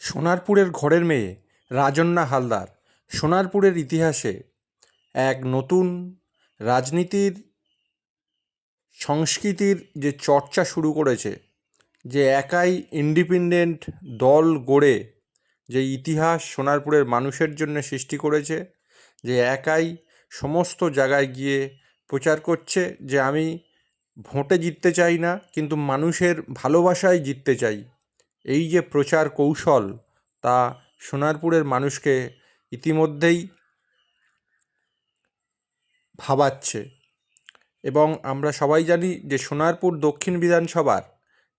সোনারপুরের ঘরের মেয়ে রাজন্যা হালদার সোনারপুরের ইতিহাসে এক নতুন রাজনীতির সংস্কৃতির যে চর্চা শুরু করেছে, যে একাই ইন্ডিপেন্ডেন্ট দল গড়ে যে ইতিহাস সোনারপুরের মানুষের জন্য সৃষ্টি করেছে, যে একাই সমস্ত জায়গায় গিয়ে প্রচার করছে যে আমি ভোটে জিততে চাই না, কিন্তু মানুষের ভালোবাসায় জিততে চাই। এই যে প্রচার কৌশল, তা সোনারপুরের মানুষকে ইতিমধ্যেই ভাবাচ্ছে। এবং আমরা সবাই জানি যে সোনারপুর দক্ষিণ বিধানসভার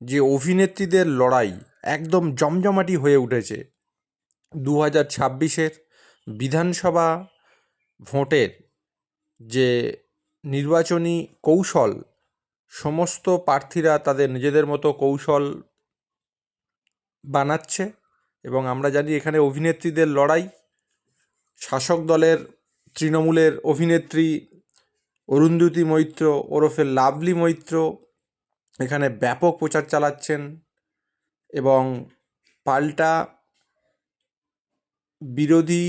যে অভিনেত্রীদের লড়াই একদম জমজমাটি হয়ে উঠেছে। 2026-এর বিধানসভা ভোটের যে নির্বাচনী কৌশল, সমস্ত প্রার্থীরা তাদের নিজেদের মতো কৌশল বানাচ্ছে। এবং আমরা জানি এখানে অভিনেত্রীদের লড়াই, শাসক দলের তৃণমূলের অভিনেত্রী অরুন্ধতী মৈত্র ওরফে লাভলি মৈত্র এখানে ব্যাপক প্রচার চালাচ্ছেন, এবং পাল্টা বিরোধী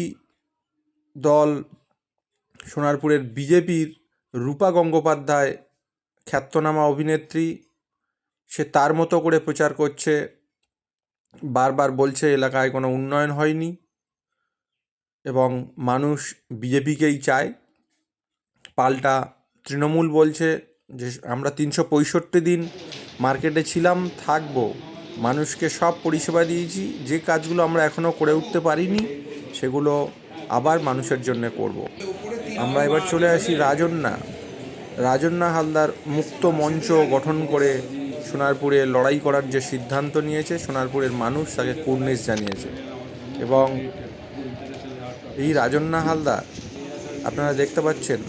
দল সোনারপুরের বিজেপির রূপা গঙ্গোপাধ্যায়, খ্যাতনামা অভিনেত্রী, সে তার মতো করে প্রচার করছে, বারবার বলছে এলাকায় কোনো উন্নয়ন হয়নি এবং মানুষ বিজেপিকেই চায়। পাল্টা তৃণমূল বলছে যে আমরা 365 দিন মার্কেটে ছিলাম, থাকবো, মানুষকে সব পরিষেবা দিয়েছি, যে কাজগুলো আমরা এখনও করে উঠতে পারিনি সেগুলো আবার মানুষের জন্য করব। আমরা এবার চলে আসি রাজন্যা হালদার মুক্ত মঞ্চ গঠন করে সোনারপুরে লড়াই করার যে সিদ্ধান্ত নিয়েছে, সোনারপুরের মানুষ তাকে কুর্নিশ জানিয়েছে। এবং এই রাজন্যা হালদার আপনারা দেখতে পাচ্ছেন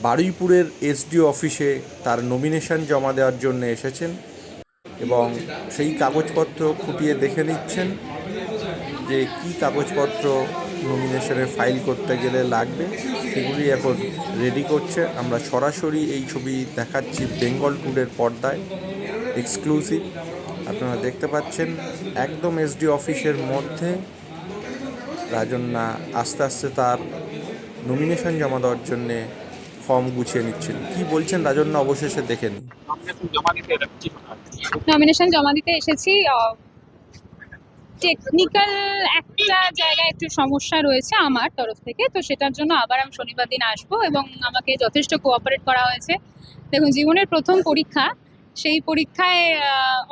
বারুইপুরের এসডিও অফিসে তার নমিনেশন জমা দেওয়ার জন্য এসেছেন, এবং সেই কাগজপত্র খুঁটিয়ে দেখে নিচ্ছেন যে কী কাগজপত্র নমিনেশনে ফাইল করতে গেলে লাগবে, সেগুলি এখন রেডি করছে। আমরা সরাসরি এই ছবি দেখাচ্ছি বেঙ্গল টুডের পর্দায়, এক্সক্লুসিভ। আপনারা দেখতে পাচ্ছেন একদম এসডিও অফিসের মধ্যে রাজন্যা আস্তে আস্তে তার নমিনেশন জমা দেওয়ার জন্যে ফর্ম গুছিয়ে নিচ্ছেন। কি বলছেন রাজন্যা অবশেষে দেখেন। নমিনেশন জমা দিতে এসেছি। টেকনিক্যাল একটা জায়গায় একটু সমস্যা রয়েছে আমার তরফ থেকে, তো সেটার জন্য আবার আমি শনিবার দিন আসবো এবং আমাকে যথেষ্ট কোঅপারেট করা হয়েছে। দেখুন, জীবনের প্রথম পরীক্ষা, সেই পরীক্ষায়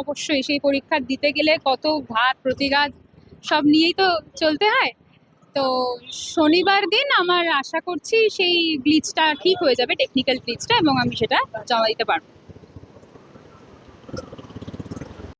অবশ্যই সেই পরীক্ষা দিতে গেলে কত ঘাত প্রতিঘাত সব নিয়েই তো চলতে হয়। তো শনিবার দিন আমার আশা করছি সেই গ্লিচটা ঠিক হয়ে যাবে, টেকনিক্যাল গ্লিচটা, এবং আমি সেটা জমা দিতে পারবো।